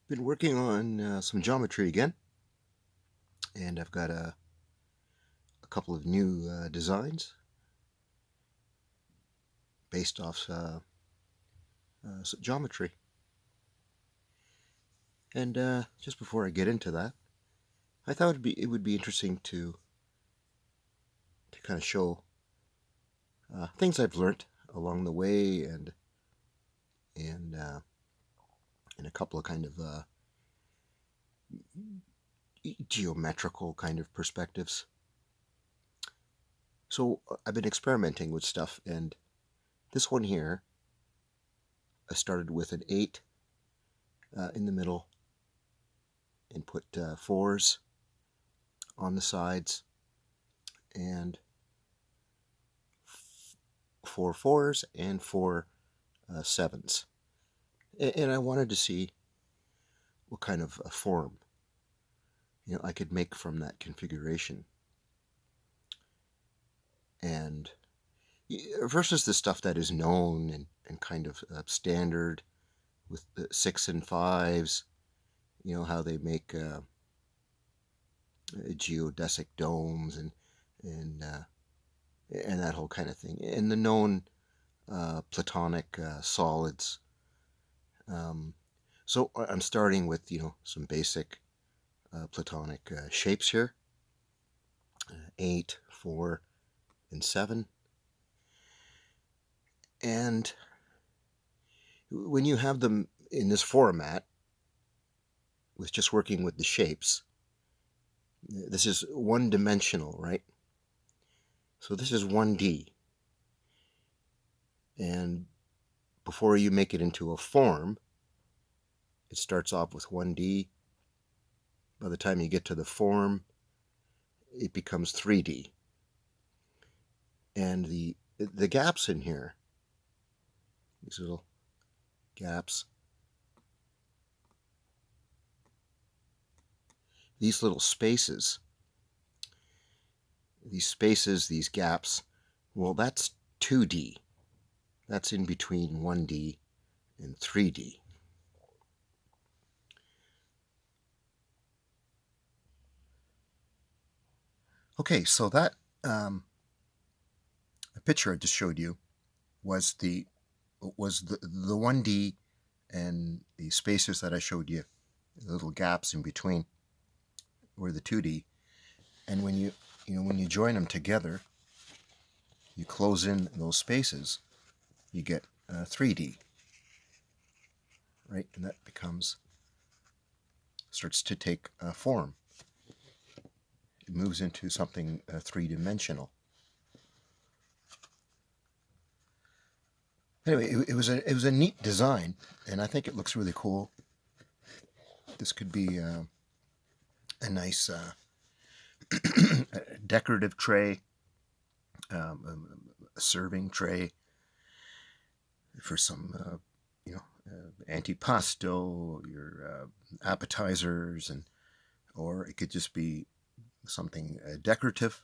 Been working on some geometry again, and I've got a couple of new designs based off geometry. And just before I get into that, I thought it would be interesting to kind of show things I've learned along the way, and a couple of kind of geometrical kind of perspectives. So I've been experimenting with stuff, and this one here, I started with an 8 in the middle and put 4s on the sides and 4 4s and 4 7s. And I wanted to see what kind of a form I could make from that configuration. And versus the stuff that is known and kind of standard with the 6 and 5s, how they make geodesic domes and that whole kind of thing, and the known platonic solids. So I'm starting with some basic platonic shapes here: 8, 4, and 7. And when you have them in this format, with just working with the shapes, this is one-dimensional, right? So this is 1D. And before you make it into a form, it starts off with 1D. By the time you get to the form, it becomes 3D. And the gaps in here, these little gaps, these little spaces, these gaps, well, that's 2D. That's in between 1D and 3D. Okay, so that picture I just showed you was the 1D, and the spaces that I showed you, the little gaps in between, were the 2D. And when you join them together, you close in those spaces, you get 3D, right? And that starts to take form. It moves into something three-dimensional. Anyway, it was a neat design, and I think it looks really cool. This could be a nice decorative tray, a serving tray for some antipasto, your appetizers, or it could just be something decorative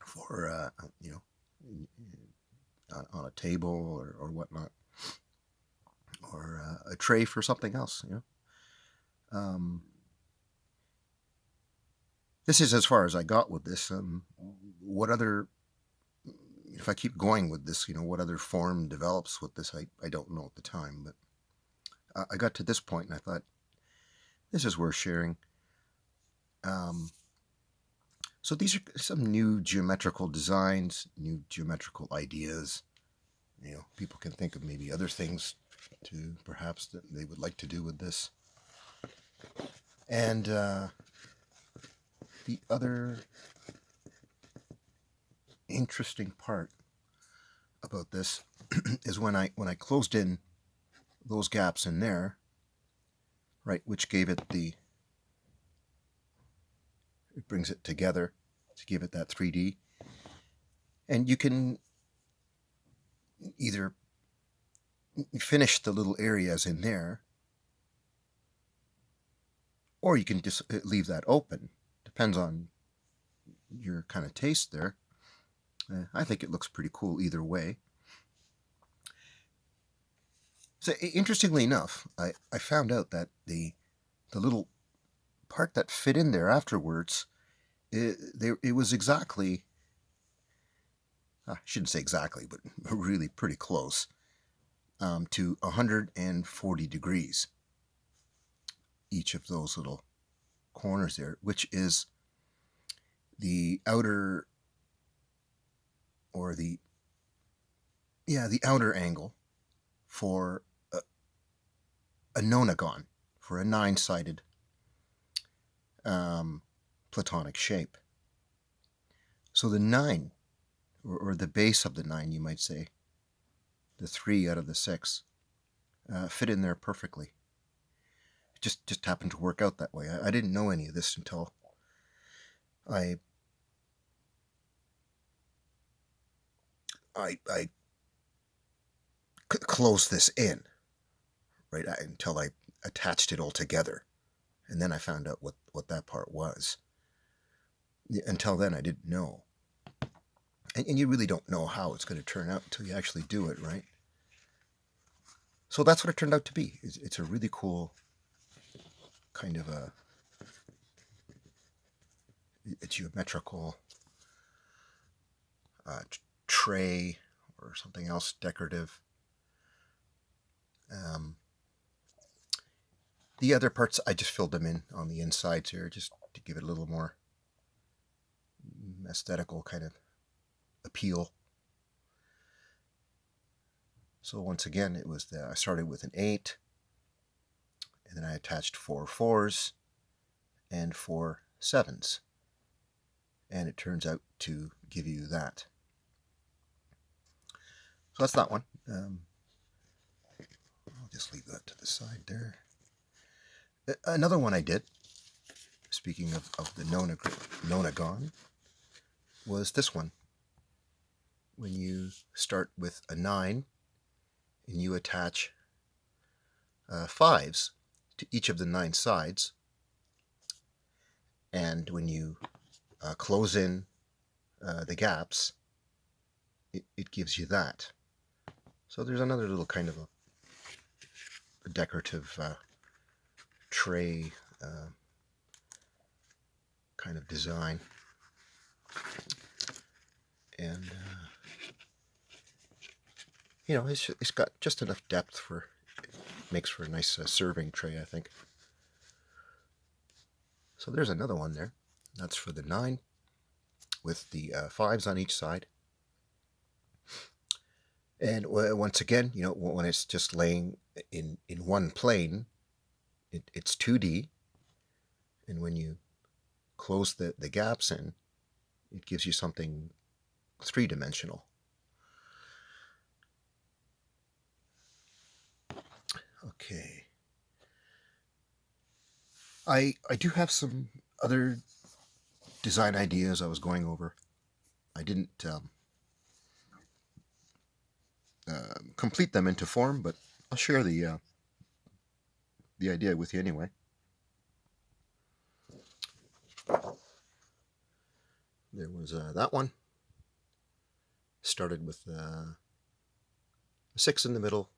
for on a table or whatnot, or a tray for something else. This is as far as I got with this. What other, if I keep going with this, what other form develops with this? I don't know at the time, but I got to this point and I thought, this is worth sharing. So these are some new geometrical designs, new geometrical ideas. People can think of maybe other things to perhaps that they would like to do with this. And the other interesting part about this is when I closed in those gaps in there, right, which gave it it brings it together to give it that 3D. And you can either finish the little areas in there, or you can just leave that open. Depends on your kind of taste there. I think it looks pretty cool either way. So interestingly enough, I found out that the little part that fit in there afterwards, it was exactly, I shouldn't say exactly, but really pretty close to 140 degrees, each of those little corners there, which is the outer, or the outer angle for a nonagon, for a nine-sided platonic shape. So the 9, or the base of the 9, you might say, the 3 out of the 6, fit in there perfectly. It just happened to work out that way. I didn't know any of this until I closed this in, right? Until I attached it all together, and then I found out what that part was. Until then, I didn't know. And you really don't know how it's going to turn out until you actually do it, right? So that's what it turned out to be. It's a really cool kind of a geometrical tray or something else decorative. The other parts, I just filled them in on the insides here, just to give it a little more aesthetical kind of appeal. So once again, it was I started with an 8, and then I attached 4 4s and 4 7s, and it turns out to give you that. So that's that one. I'll just leave that to the side there. Another one I did, speaking of the nonagon, was this one. When you start with a 9 and you attach 5s to each of the 9 sides, and when you close in the gaps, it gives you that. So there's another little kind of a decorative tray kind of design. And it's got just enough depth for, it makes for a nice serving tray, I think. So there's another one there. That's for the 9 with the 5s on each side. And once again, when it's just laying in one plane, it's 2D. And when you close the gaps in, it gives you something 3-dimensional. Okay. I do have some other design ideas I was going over. I didn't complete them into form, but I'll share the idea with you anyway. There was that one. Started with a 6 in the middle,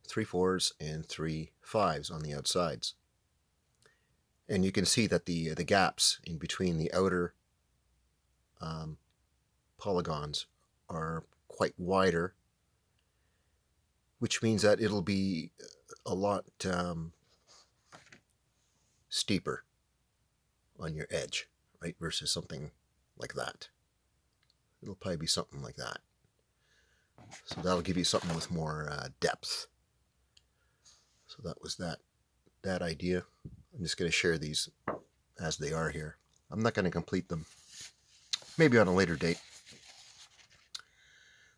3 4s, and 3 5s on the outsides. And you can see that the gaps in between the outer polygons are quite wider, which means that it'll be a lot steeper on your edge, right, versus something like that. It'll probably be something like that. So that'll give you something with more depth. So that was that idea. I'm just going to share these as they are here. I'm not going to complete them. Maybe on a later date.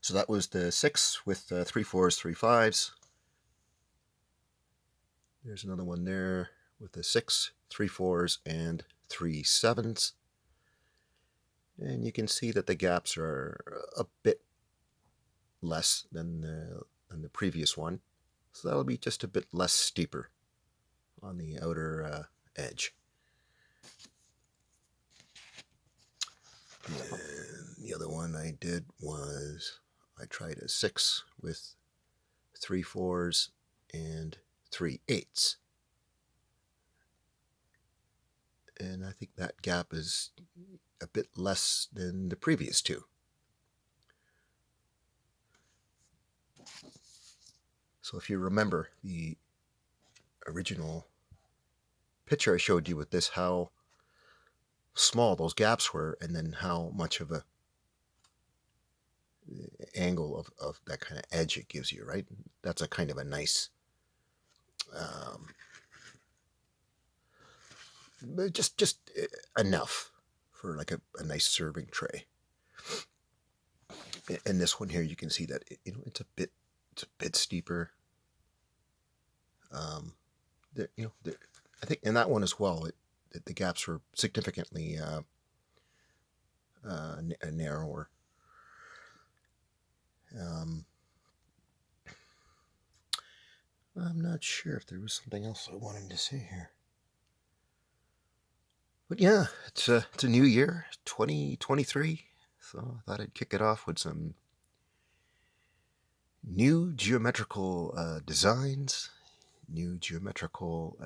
So that was the 6 with 3 4s, 3 5s. There's another one there with the 6, 3 4s, and 3 7s. And you can see that the gaps are a bit less than the previous one. So that'll be just a bit less steeper on the outer edge. And the other one I did was I tried a 6 with 3/4 and 3/8. And I think that gap is a bit less than the previous two. So if you remember the original picture I showed you with this, how small those gaps were, and then how much of a angle of that kind of edge it gives you, right? That's a kind of a nice, just enough for like a nice serving tray. And this one here, you can see that it's a bit steeper. I think in that one as well, the gaps were significantly narrower. I'm not sure if there was something else I wanted to say here. But yeah, it's a new year, 2023. So I thought I'd kick it off with some new geometrical designs, new geometrical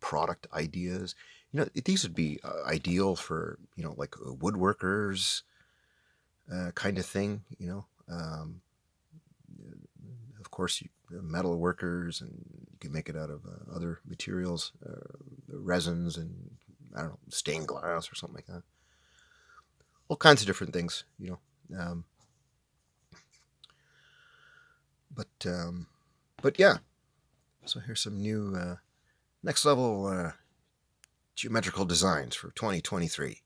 product ideas. These would be ideal for, like woodworkers kind of thing, of course, metal workers, and you can make it out of other materials, resins, and I don't know, stained glass or something like that. All kinds of different things, But yeah, so here's some new next level geometrical designs for 2023.